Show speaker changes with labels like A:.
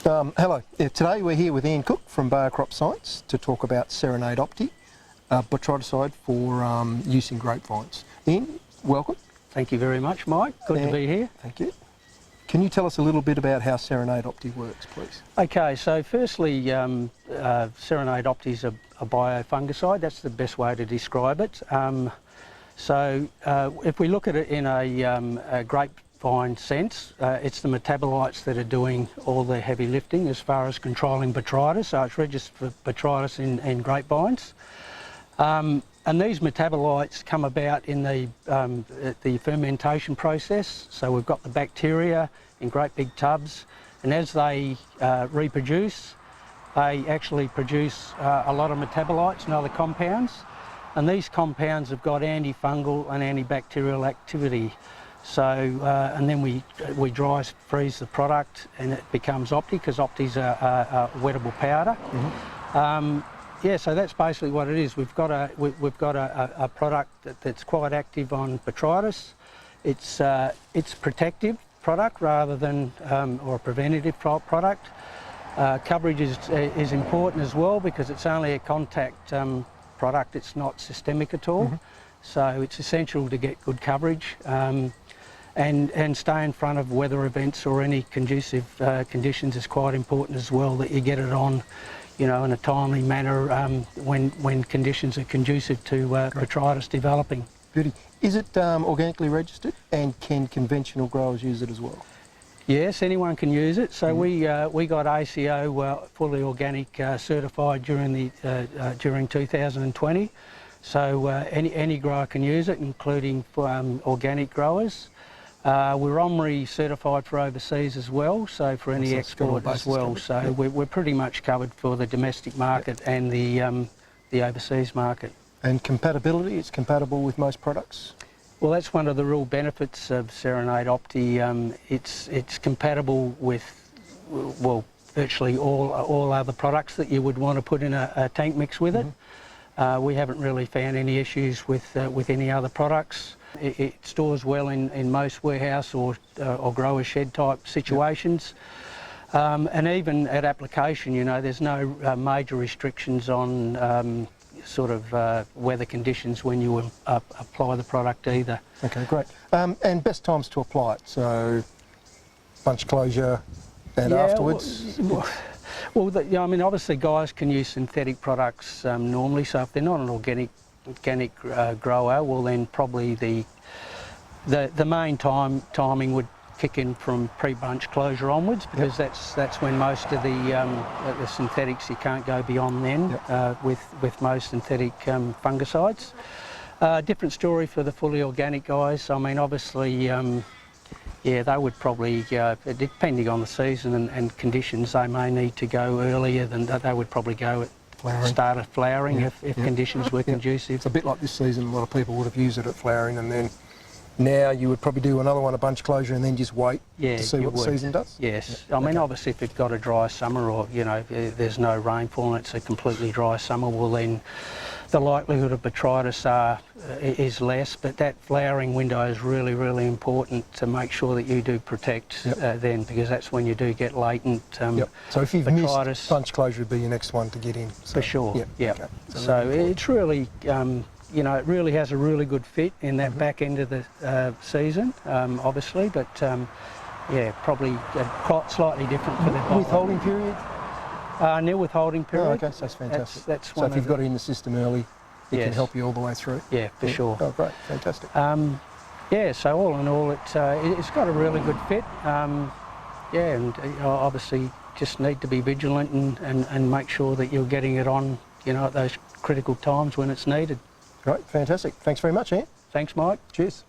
A: Hello. Today we're here with Ian Cook from Bayer Crop Science to talk about Serenade Opti, botryticide for use in grapevines. Ian, welcome.
B: Thank you very much, Mike. Good to be here.
A: Thank you. Can you tell us a little bit about how Serenade Opti works, please?
B: Okay, so firstly, Serenade Opti is a biofungicide. That's the best way to describe it. If we look at it in a grapevine sense, it's the metabolites that are doing all the heavy lifting as far as controlling botrytis. So it's registered for botrytis in grapevines. And these metabolites come about in the fermentation process. So we've got the bacteria in great big tubs, and as they reproduce, they actually produce a lot of metabolites and other compounds. And these compounds have got antifungal and antibacterial activity. So, and then we dry freeze the product, and it becomes Opti, because Opti's a wettable powder. Mm-hmm. Yeah, so that's basically what it is. We've got a product that's quite active on botrytis. It's protective product rather than or a preventative product. Coverage is important as well, because it's only a contact product. It's not systemic at all. Mm-hmm. So it's essential to get good coverage and stay in front of weather events or any conducive conditions is quite important as well, that you get it on, you know, in a timely manner when conditions are conducive to botrytis developing.
A: Beauty. Is it organically registered, and can conventional growers use it as well?
B: Yes, anyone can use it. So we got ACO fully organic certified during 2020. So any grower can use it, including organic growers. We're OMRI certified for overseas as well, so for any export as well. So yep. We're pretty much covered for the domestic market, yep, and the overseas market. And
A: compatibility, it's compatible with most products?
B: Well, that's one of the real benefits of Serenade Opti. It's compatible with, well, virtually all other products that you would want to put in a tank mix with it. Mm-hmm. We haven't really found any issues with any other products. It stores well in most warehouse or grower shed type situations. Yep. And even at application, you know, there's no major restrictions on sort of weather conditions when you apply the product either.
A: Okay, great. And best times to apply it, so bunch closure and afterwards?
B: Well, I mean, obviously guys can use synthetic products normally, so if they're not an organic grower, well then probably the main timing would kick in from pre-bunch closure onwards, because yep, that's when most of the synthetics, you can't go beyond then. Yep. With most synthetic fungicides. Different story for the fully organic guys. I mean, obviously, yeah, they would probably, depending on the season and conditions, they may need to go earlier than they would probably go at start of flowering, yep, if conditions were conducive. It's
A: a bit like this season. A lot of people would have used it at flowering, and then now you would probably do another one at bunch closure and then just wait to see what the season does?
B: Yes. Yep. I mean, obviously if you've got a dry summer, or, you know, there's no rainfall and it's a completely dry summer, well then the likelihood of botrytis is less, but that flowering window is really, really important to make sure that you do protect. Yep. Then, because that's when you do get latent
A: yep. So if you've
B: botrytis,
A: missed bunch closure would be your next one to get in. So,
B: for sure.
A: Yep.
B: Yep.
A: Okay.
B: So it's really, you know, it really has a really good fit in that back end of the season, obviously, but yeah, probably quite slightly different for the
A: withholding period?
B: Nil withholding period.
A: Oh, okay, so that's fantastic.
B: That's
A: so if you've got it in the system early, it can help you all the way through.
B: Yeah, for sure.
A: Oh, great, fantastic.
B: Yeah, so all in all, it's got a really good fit. Yeah, and obviously just need to be vigilant and make sure that you're getting it on, you know, at those critical times when it's needed.
A: Great, fantastic. Thanks very much, Ian.
B: Thanks, Mike.
A: Cheers.